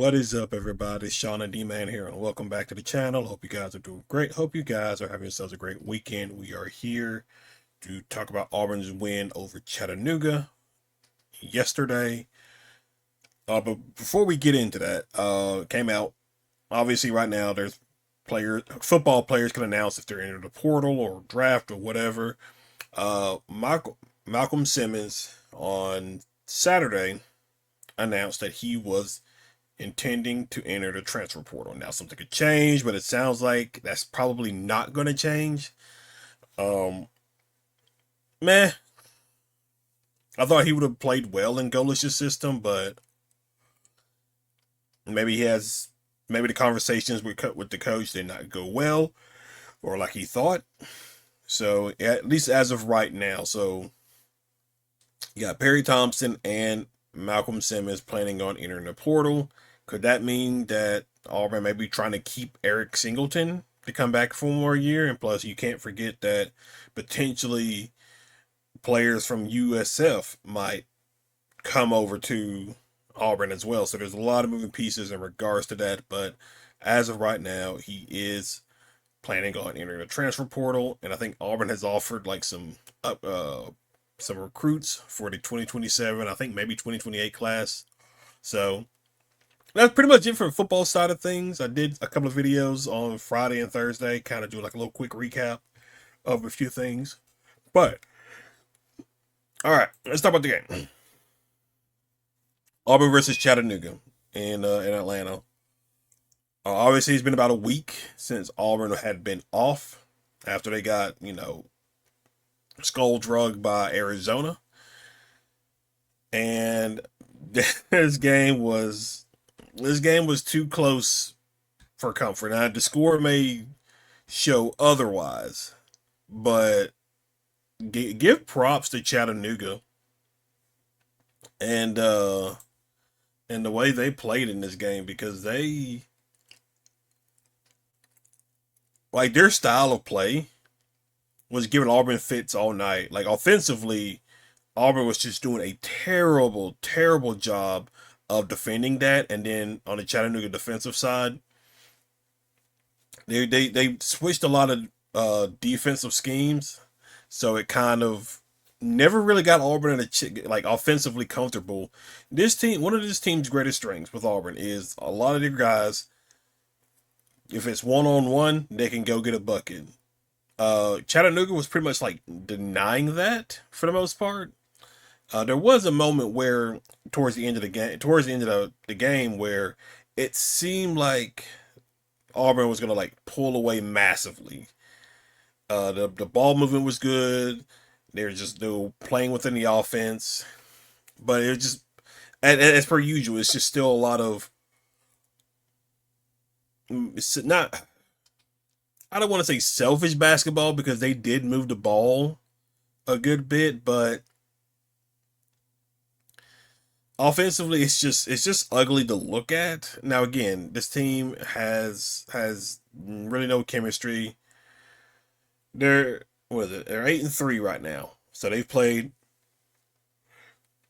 What is up, everybody? Sean and D-Man here, and welcome back to the channel. Hope you guys are doing great. Hope you guys are having yourselves a great weekend. We are here to talk about Auburn's win over Chattanooga yesterday. But before we get into that, came out, obviously right now there's football players can announce if they're entering the portal or draft or whatever. Malcolm Simmons on Saturday announced that he was intending to enter the transfer portal. Now, something could change, but it sounds like that's probably not going to change. Um, Meh. I thought he would have played well in Golish's system, but maybe maybe the conversations with the coach did not go well, or like he thought. So at least as of right now, so you got Perry Thompson and Malcolm Simmons planning on entering the portal. Could that mean that Auburn may be trying to keep Eric Singleton to come back for one more year? And plus, you can't forget that potentially players from USF might come over to Auburn as well. So there's a lot of moving pieces in regards to that. But as of right now, he is planning on entering the transfer portal, and I think Auburn has offered like some recruits for the 2027, I think maybe 2028 class. So that's pretty much it for the football side of things. I did a couple of videos on Friday and Thursday, kind of do like a little quick recap of a few things. But all right, let's talk about the game. Auburn versus Chattanooga in Atlanta. Obviously, it's been about a week since Auburn had been off after they got skull drugged by Arizona, and this game was too close for comfort. Now the score may show otherwise, but give props to Chattanooga and the way they played in this game, because they like their style of play was giving Auburn fits all night. Like offensively, Auburn was just doing a terrible, terrible job of defending that. And then on the Chattanooga defensive side, they switched a lot of defensive schemes, so it kind of never really got Auburn in like offensively comfortable. This team, one of this team's greatest strengths with Auburn is a lot of their guys. If it's one on one, they can go get a bucket. Chattanooga was pretty much like denying that for the most part. There was a moment where towards the end of the game where it seemed like Auburn was gonna like pull away massively. The ball movement was good. They were playing within the offense, but it was just as per usual. It's just still a lot of it's not. I don't want to say selfish basketball, because they did move the ball a good bit, but offensively it's just ugly to look at. Now again, this team has really no chemistry. They're what is it? They're 8-3 right now. So they've played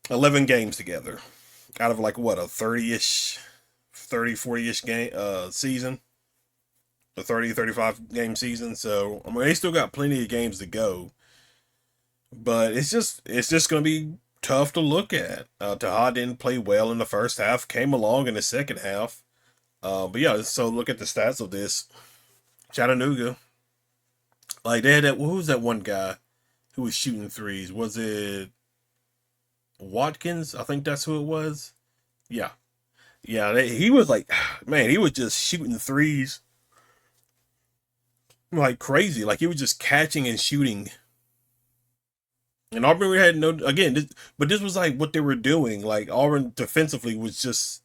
11 games together out of like what, a 30-ish 40-ish game season. A 30-35 game season. So I mean they still got plenty of games to go. But it's just gonna be tough to look at. Taha didn't play well in the first half, came along in the second half. But yeah, so look at the stats of this. Chattanooga, like they had that. Who was that one guy who was shooting threes? Was it Watkins? I think that's who it was. Yeah, yeah. He was like, man, he was just shooting threes like crazy. Like he was just catching and shooting. And Auburn had no again, but this was like what they were doing. Like Auburn defensively was just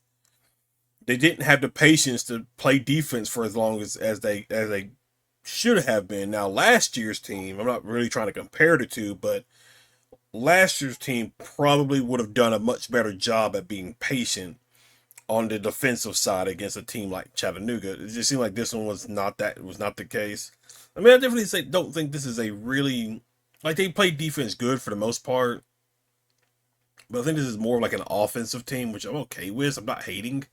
they didn't have the patience to play defense for as long as they should have been. Now last year's team, I'm not really trying to compare the two, but last year's team probably would have done a much better job at being patient on the defensive side against a team like Chattanooga. It just seemed like this one was not the case. I mean, I definitely don't think this is a really like they play defense good for the most part, but I think this is more like an offensive team, which I'm okay with. I'm not hating.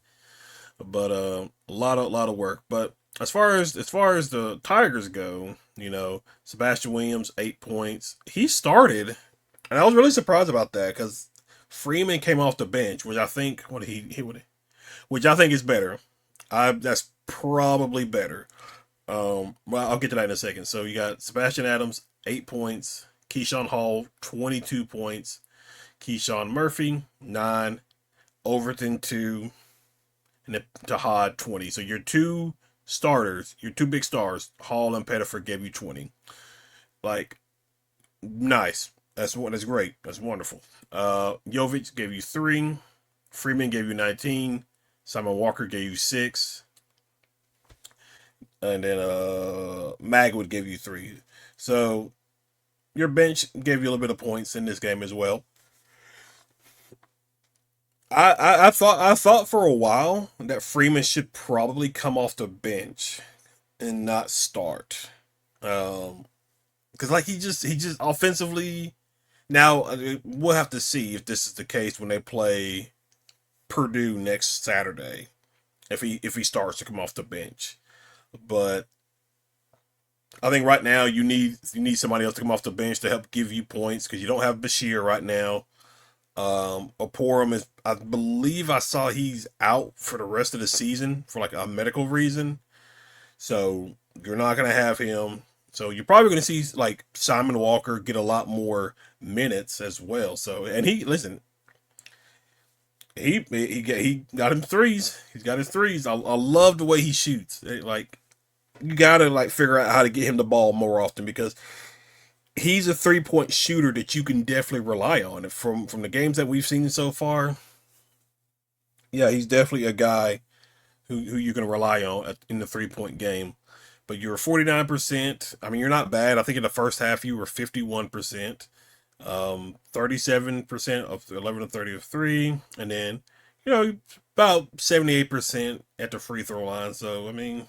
But a lot of work. But as far as the Tigers go, Sebastian Williams 8 points. He started, and I was really surprised about that because Freeman came off the bench, which I think which I think is better. That's probably better. Well, I'll get to that in a second. So you got Sebastian Adams 8 points, Keyshawn Hall 22 points, Keyshawn Murphy 9, Overton 2, and then Tahad 20. So your two starters, your two big stars, Hall and Pettiford gave you 20. Like, nice. That's great. That's wonderful. Jovic gave you 3. Freeman gave you 19. Simon Walker gave you 6. And then Mag gave you 3. So your bench gave you a little bit of points in this game as well. I thought for a while that Freeman should probably come off the bench and not start. Because like he just offensively. Now we'll have to see if this is the case when they play Purdue next Saturday. If he starts to come off the bench, but I think right now you need somebody else to come off the bench to help give you points because you don't have Bashir right now. Oporum is, I believe I saw he's out for the rest of the season for like a medical reason. So you're not gonna have him. So you're probably gonna see like Simon Walker get a lot more minutes as well. So and he listen, he got him threes. He's got his threes. I love the way he shoots. Like you gotta like figure out how to get him the ball more often because he's a 3-point shooter that you can definitely rely on. And from the games that we've seen so far, yeah, he's definitely a guy who you can rely on in the 3-point game. But you're 49%. I mean, you're not bad. I think in the first half you were 51%, 37% of 11 to 30 of three, and then about 78% at the free throw line. So I mean,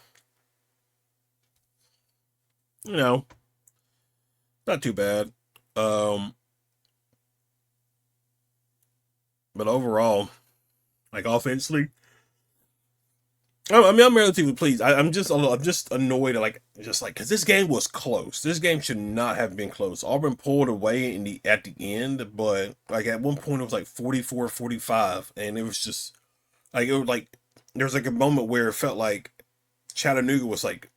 you know, not too bad. Um, but overall, like offensively, I mean, I'm relatively pleased. I'm just annoyed, like, because this game was close. This game should not have been close. Auburn pulled away at the end, but like at one point it was like 44-45, and it was just like it was like there was like a moment where it felt like Chattanooga was like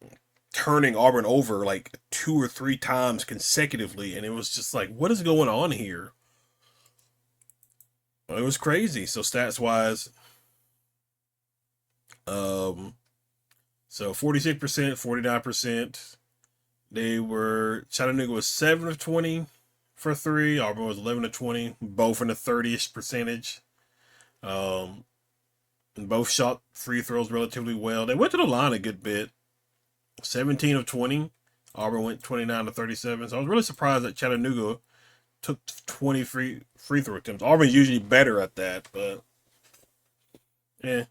turning Auburn over like 2 or 3 times consecutively, and it was just like, what is going on here? It was crazy. So stats wise, um, so 46%, 49%. Chattanooga was 7 of 20 for three. Auburn was 11 of 20, both in the 30ish percentage. Um, and both shot free throws relatively well. They went to the line a good bit. 17 of 20. Auburn went 29 to 37. So I was really surprised that Chattanooga took 20 free throw attempts. Auburn's usually better at that, but yeah.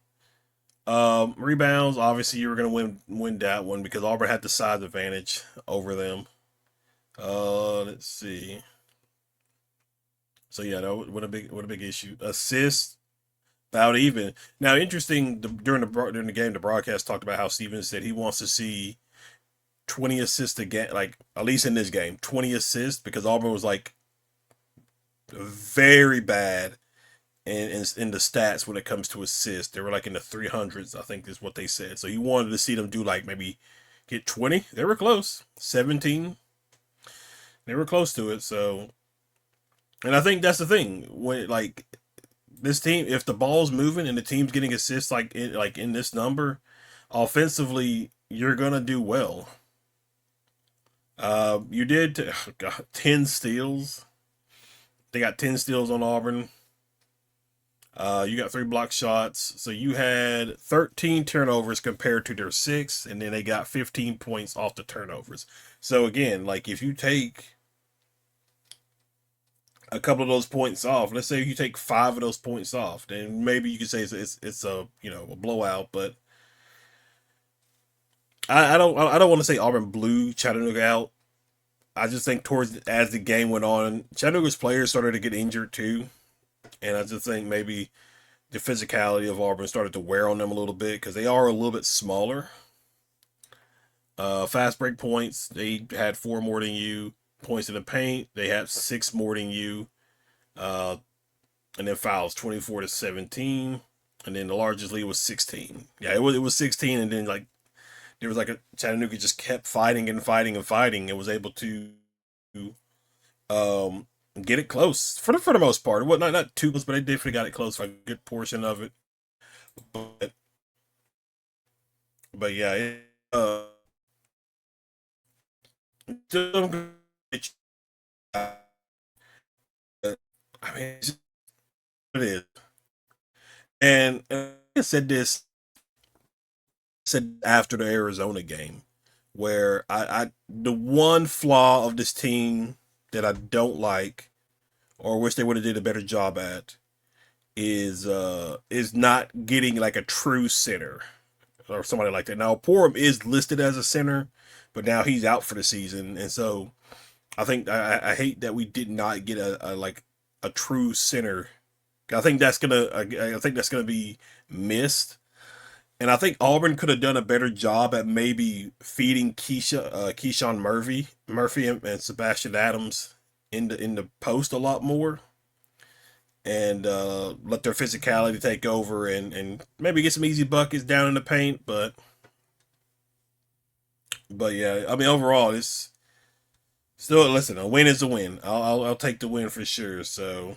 Rebounds, obviously you were gonna win that one because Auburn had the size advantage over them. Let's see. So yeah, that what a big issue. Assists about even. Now, interesting. During the game, the broadcast talked about how Stevens said he wants to see 20 assists again, like at least in this game, 20 assists because Auburn was like very bad in the stats when it comes to assists. They were like in the 300s, I think is what they said. So he wanted to see them do like maybe get 20. They were close. 17. They were close to it. So, and I think that's the thing when like this team, if the ball's moving and the team's getting assists like in this number, offensively you're gonna do well. You did God, 10 steals. They got 10 steals on Auburn. You got 3 block shots. So you had 13 turnovers compared to their 6, and then they got 15 points off the turnovers. So again, like if you take a couple of those points off, let's say you take 5 of those points off, then maybe you could say it's a blowout. But I don't want to say Auburn blew Chattanooga out. I just think towards as the game went on, Chattanooga's players started to get injured too, and I just think maybe the physicality of Auburn started to wear on them a little bit because they are a little bit smaller. Fast break points, they had 4 more than you. Points in the paint, they had 6 more than you. Uh, and then fouls 24-17. And then the largest lead was 16. Yeah, it was 16, and then like there was like a Chattanooga just kept fighting and fighting and fighting, and was able to um get it close for the most part. Well, not too close, but they definitely got it close for a good portion of it. But yeah, I mean, it is. And I said after the Arizona game, where I the one flaw of this team that I don't like, or wish they would have did a better job at, is not getting like a true center or somebody like that. Now Porum is listed as a center, but now he's out for the season, and so I think I hate that we did not get a like a true center. I think that's gonna be missed. And I think Auburn could have done a better job at maybe feeding Keyshawn Murphy and Sebastian Adams in the post a lot more, and let their physicality take over, and maybe get some easy buckets down in the paint. But yeah, I mean overall, it's still, listen. A win is a win. I'll take the win for sure. So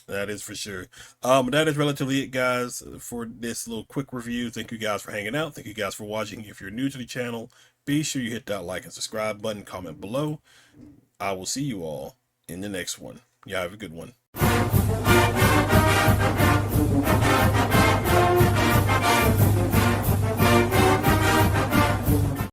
that is for sure. That is relatively it, guys, for this little quick review. Thank you guys for hanging out. Thank you guys for watching. If you're new to the channel, be sure you hit that like and subscribe button, comment below. I will see you all in the next one. Yeah, have a good one.